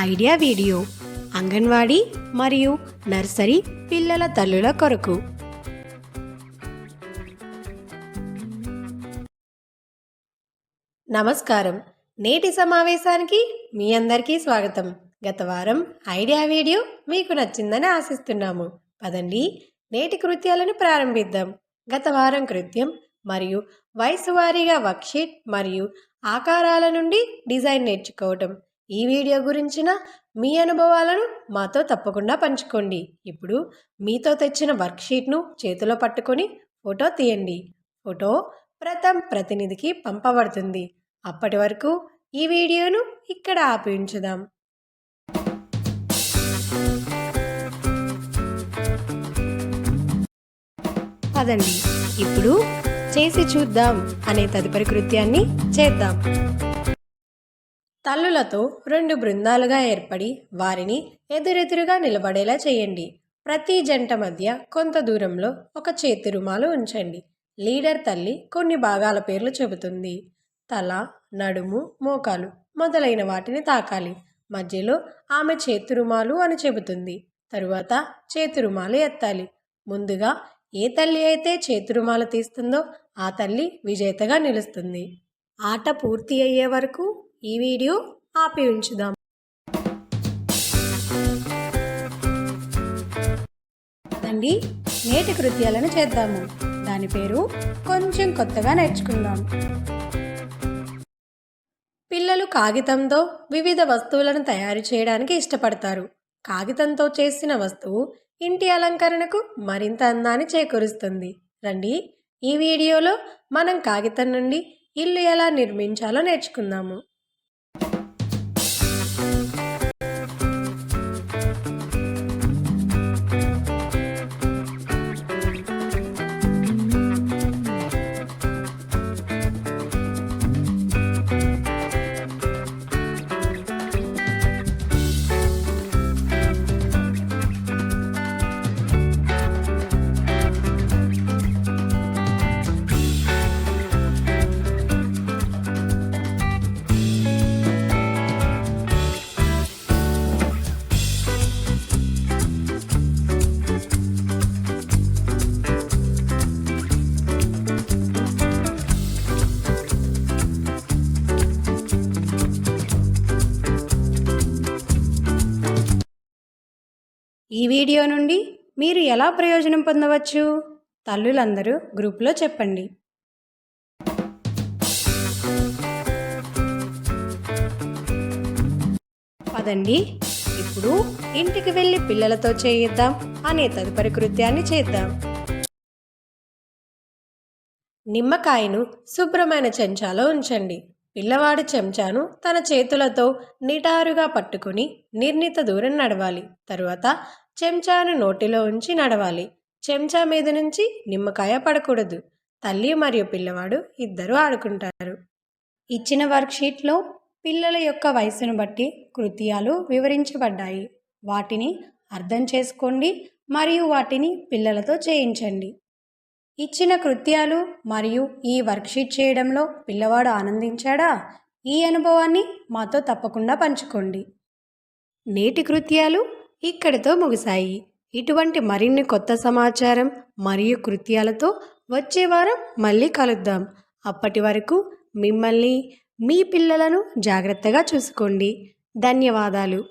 Idea video anganwadi మరియు nursery పిల్లల తల్లుల కొరకు. నమస్కారం. నేటి సమావేశానికి మీ అందరికీ స్వాగతం. గత వారం ఐడియా వీడియో మీకు నచ్చిందని ఆశిస్తున్నాము. పదండి నేటి కృత్యాలను ప్రారంభిద్దాం. గత వారం కృత్యం మరియు వయసు వారీగా వర్క్షీట్ మరియు ఆకారాల నుండి డిజైన్ నేర్చుకోవటం. ఈ వీడియో గురించిన మీ అనుభవాలను మాతో తప్పకుండా పంచుకోండి. ఇప్పుడు మీతో తెచ్చిన వర్క్షీట్ను చేతిలో పట్టుకొని ఫోటో తీయండి. ఫోటో ప్రథమ్ ప్రతినిధికి పంపబడుతుంది. అప్పటి వరకు ఈ వీడియోను ఇక్కడ ఆపి ఉంచుదాం. పదండి ఇప్పుడు చేసి చూద్దాం అనే తదుపరి కృత్యాన్ని చేద్దాం. తల్లులతో 2 బృందాలుగా ఏర్పడి వారిని ఎదురెదురుగా నిలబడేలా చేయండి. ప్రతి జంట మధ్య కొంత దూరంలో ఒక చేతి రుమాలు ఉంచండి. లీడర్ తల్లి కొన్ని భాగాల పేర్లు చెబుతుంది. తల, నడుము, మోకాలు మొదలైన వాటిని తాకాలి. మధ్యలో ఆమె చేతి రుమాలు అని చెబుతుంది. తరువాత చేతి రుమాలు ఎత్తాలి. ముందుగా ఏ తల్లి అయితే చేతి రుమాలు తీస్తుందో ఆ తల్లి విజేతగా నిలుస్తుంది. ఆట పూర్తి అయ్యే వరకు ఈ వీడియో ఆపి ఉంచుదాం. రండి నేటి కృత్యాలను చేద్దాము. దాని పేరు కొంచెం కొత్తగా నేర్చుకుందాం. పిల్లలు కాగితంతో వివిధ వస్తువులను తయారు చేయడానికి ఇష్టపడతారు. కాగితంతో చేసిన వస్తువు ఇంటి అలంకరణకు మరింత అందాన్ని చేకూరుస్తుంది. రండి ఈ వీడియోలో మనం కాగితం నుండి ఇల్లు ఎలా నిర్మించాలో నేర్చుకుందాము. ఈ వీడియో నుండి మీరు ఎలా ప్రయోజనం పొందవచ్చు? తల్లులందరూ గ్రూప్లో చెప్పండి. పదండి ఇప్పుడు ఇంటికి వెళ్ళి పిల్లలతో చేయిద్దాం అనే తదుపరి కృత్యాన్ని చేద్దాం. నిమ్మకాయను శుభ్రమైన చెంచాలో ఉంచండి. పిల్లవాడు చెంచాను తన చేతులతో నిటారుగా పట్టుకుని నిర్ణీత దూరం నడవాలి. తరువాత చెంచాను నోటిలో ఉంచి నడవాలి. చెంచా మీద నుంచి నిమ్మకాయ పడకూడదు. తల్లి మరియు పిల్లవాడు ఇద్దరు ఆడుకుంటారు. ఇచ్చిన వర్క్షీట్లో పిల్లల యొక్క వయసును బట్టి కృత్యాలు వివరించబడ్డాయి. వాటిని అర్థం చేసుకోండి మరియు వాటిని పిల్లలతో చేయించండి. ఇచ్చిన కృత్యాలు మరియు ఈ వర్క్షీట్ చేయడంలో పిల్లవాడు ఆనందించాడా? ఈ అనుభవాన్ని మాతో తప్పకుండా పంచుకోండి. నేటి కృత్యాలు ఇక్కడితో ముగిశాయి. ఇటువంటి మరిన్ని కొత్త సమాచారం మరియు కృత్యాలతో వచ్చే వారం మళ్ళీ కలుద్దాం. అప్పటి వరకు మిమ్మల్ని, మీ పిల్లలను జాగ్రత్తగా చూసుకోండి. ధన్యవాదాలు.